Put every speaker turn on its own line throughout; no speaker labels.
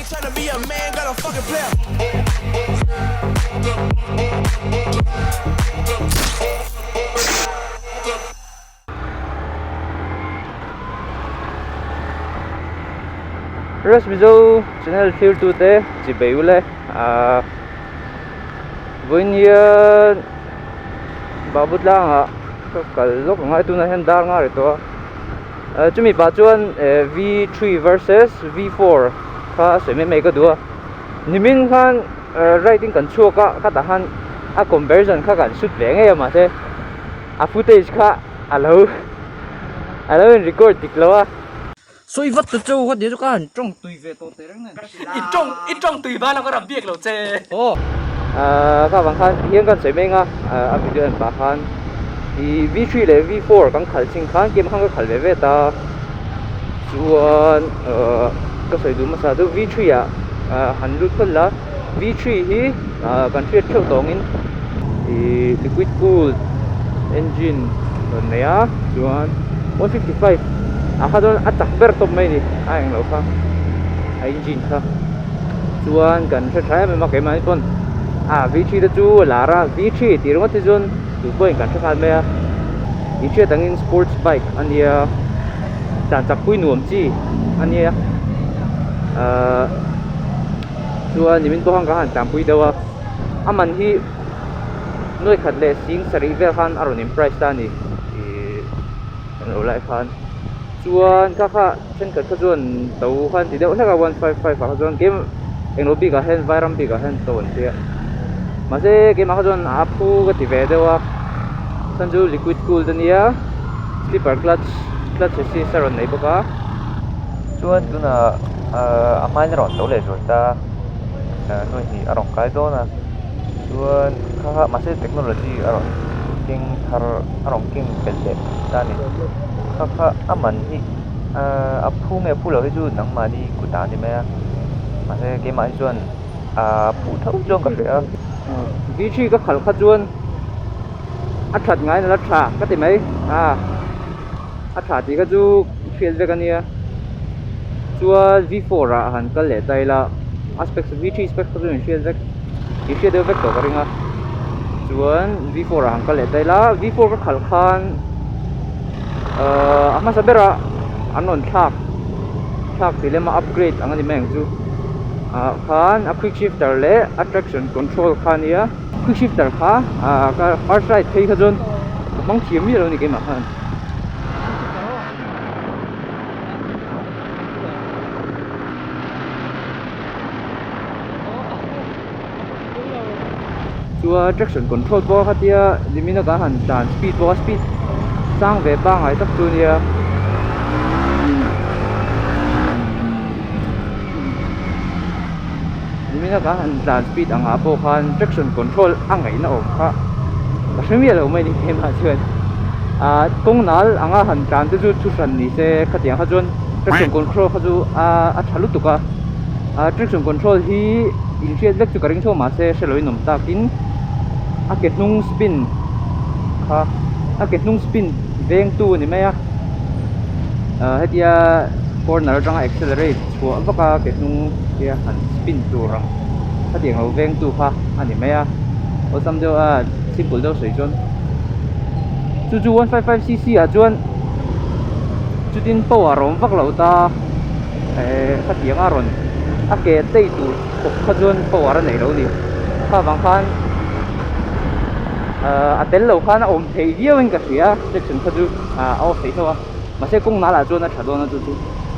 trying to be a man, got a fucking player.
Res bizo channel field tu te chỉ bảy ule với nhiều bảo bút lang à cái lúc ngay tu này hiện đang ngay rồi chúng mình bảo chuan V3 versus V4 khá sẽ mấy cái đua nimin khan writing kan chua ka ta han a conversion kha kan shoot ve nge ma se a footage kha alo record tik lo a
xôi vắt từ châu có để cho các anh trong tùy về tổ tế này ít trong tùy ba là có làm việc rồi chê
ô các bạn khan hiện kan sẽ mấy nga a video em ba khan thì V3 le V4 kan khal ching khan game hang ka khal ve ta chuan ka sei du ma sa du V3 a han lut khol la V3 hi kan fiat theu tong in thì liquid cooled engine này á chuan 155 kha don atak ber top mai ni ang lo kha engine kha chuan kan thai mai ma ke mai ton V3 da chu lara V3 ti ro ti zon tu boy kan thakal me a V3 tangin sports bike ania tan chak pui nuam chi ania chuan nimin to hang ka han tam pui dawa aman hi noi khat le sing sari vel khan aronim price ta ni lo lai khan chuan kha chen ka chuan to khan ti deuh hlaka 155 kha chuan game englo bi ka hen vairam bi ka hen ton tia ma se game kha chuan apu ka ti ve dewa sanju liquid cool dania slipper clutch si saron nei boka
chuan tuna amai ron to le rồi ta noi hi arong kai do na chuan kha ma se technology arong king thar arong king pelle ta ni kha aman hi aphu nge phu lo hi chu nang ma ni ku ta ni me ma se ke ma chuan phu thau jong ka fe
V3 ka khal kha chuan a that ngai na la tha ka ti mai a tha ti ka chu field ve ka nia chuan V4 a han kal le tai la aspect V3 spec ka chu field ve ki field ve to ka ringa chuan V4 a han kal le tai la V4 ka khal khan ama sabera anon thak dilema upgrade angani meng chu khan a quick shifter le attraction control khan ya quick shifter kha ka hard right thei kha jon mang thiam mi lo ni ke ma khan chua traction control bo khatia limina ka han tan speed sang ve ba ngai tak tu nia limina ka han tan speed anga bo khan traction control angai na om kha ka hrimia lo mai ni ke ma chuan kong nal anga han tan te chu thu san ni se khatia kha jon traction control kha chu a thalu tuka traction control hi initiate vek chu karing tho ma se sheloi nom takin a ke hnung spin kha a ke hnung spin veng tu ni mai a hetia corner tanga accelerate chua vaka ke hnung kia han spin tu rang hetia ho veng tu kha ani mai a osam deu a simple deu sei jon chu 155cc a chuan chutin power rom vak lo ta hetia nga ron a ke tei tu kha chuan power nei lo ni kha bang khan atel lo khan om thei viewing ka sia section khaju au thei thawa ma se kong nala chuan a thadona chu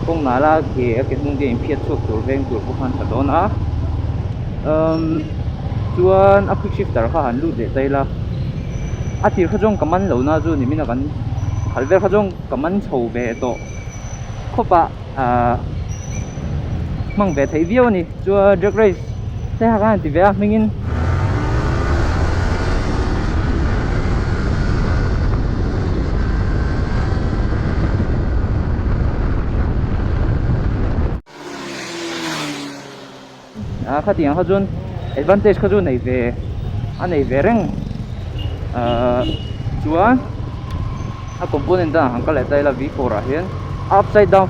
kong nala ke nung de phiat chuk tur veng tur bu khan thadona chuan a quick shifter kha han lu de taila a tir khajong kaman lo na chu ni mina kan khalver khajong kaman chho ve to khopa mang ve thei view ni chu drag race se ha kan ti ve mingin kha tiang kha chun advantage kha chu nei ve a nei ve reng chuan a component da hang ka le tai la V4 a hian upside down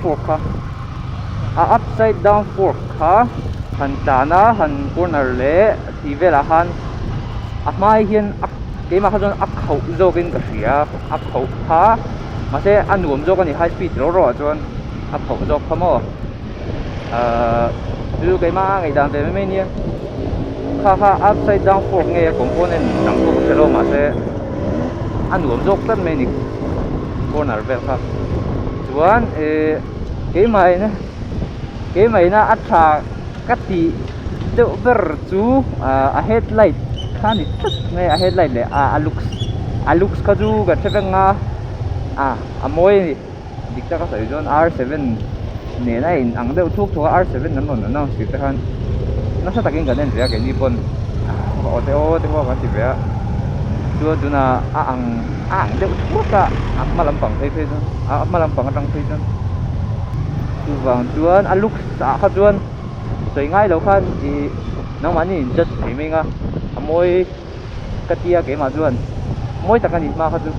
fork kha han chana han corner le ti vela han a mai hian ke ma khajon a khau zokin ka hria a khau tha ma se anuam zo kan high speed ro ro chuan a khau zo khamo du ke ma ngai dan ve me ni kha upside down fork nge component dang ko chelo ma se anuam zo tan me ni corner vel kha chuan ke mai na atha kati de ver chu a headlight khani nge a headlight le a lux ka ju ga thevenga amoi dikta ka sai jon R7 ne na in ang de thuk thuk R7 nan non na si ta khan na sa takin ga den ria ke ni pon o te wa ka ti bia chu duna ang de thuk ka malam pang thei thei jon malam pang tang thei jon chu wang chuan a lux sa kha chuan soi ngai lo khan i nang mani just aiminga amoi katia ke ma chuan moi takani ma kha chu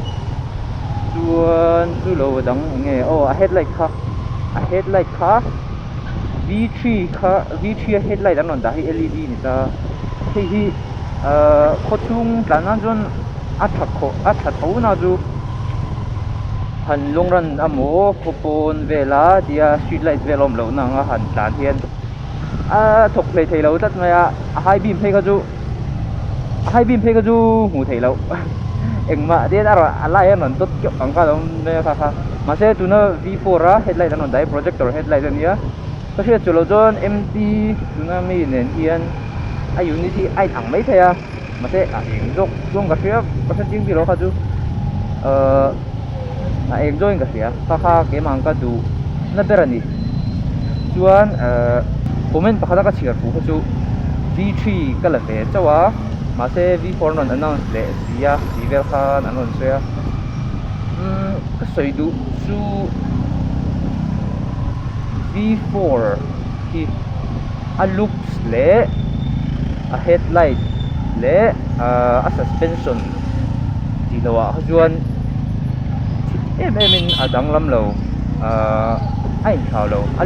chuan chu lo dang nge a headlight kha V3 headlight an on da hi LED ni ta hi khochung tlanan chuan a tha tho na chu han longran amo khopon vela dia street light velom lo na nga han tlan hian thok plei thei lo tat maya high beam phei ka chu mu thei lo engma de aro alai an tot kyo ang ka dom ne kha ma se tu na V4 ra headlight an on dai projector headlight ania ka se chulo jon MT tu na mi nen hian a unity ai ang mai thaya ma se eng jok jong ka sia ka se jing bi lo kha chu eng join ka sia kha ke mang ka du na berani chuan comment pakhala ka chhiar pu chu V3 ka la ve chawa ma se V4 non announce le sia sivel khan anon sia ka soi du chu V4 ki a looks le a headlight le a suspension ti lawa chuan in adang lam lo ai thao lo a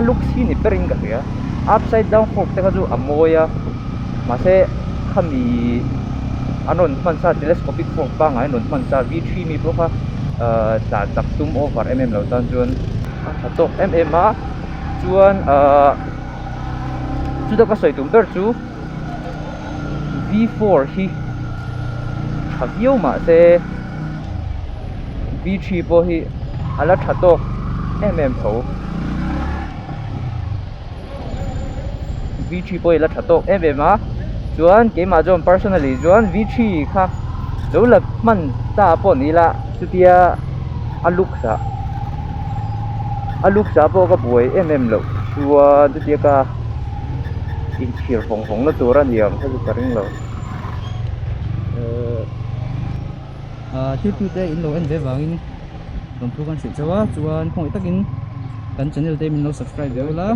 look si ni perin ka ria upside down fork te ka ju amoya ma se khami anon man sa telescopic fork ba ngai non man sa V3 mi pro kha ta tak tum over lo tan chuan tok a chuan chu da ka soi tum ber chu V4 hi thavio ma se V3 po hi ala thatok tho V3 po ila thatok chuan ke ma jom personally chuan V3 kha lo la man ta po ni la chutia aluksa po ka buai lo chuan chutia ka in thir hong na turan yam ka chu karing lo
tu te in lo en ve wangin rom thu kan si chawa chuan khong itakin kan channel te min lo subscribe ve la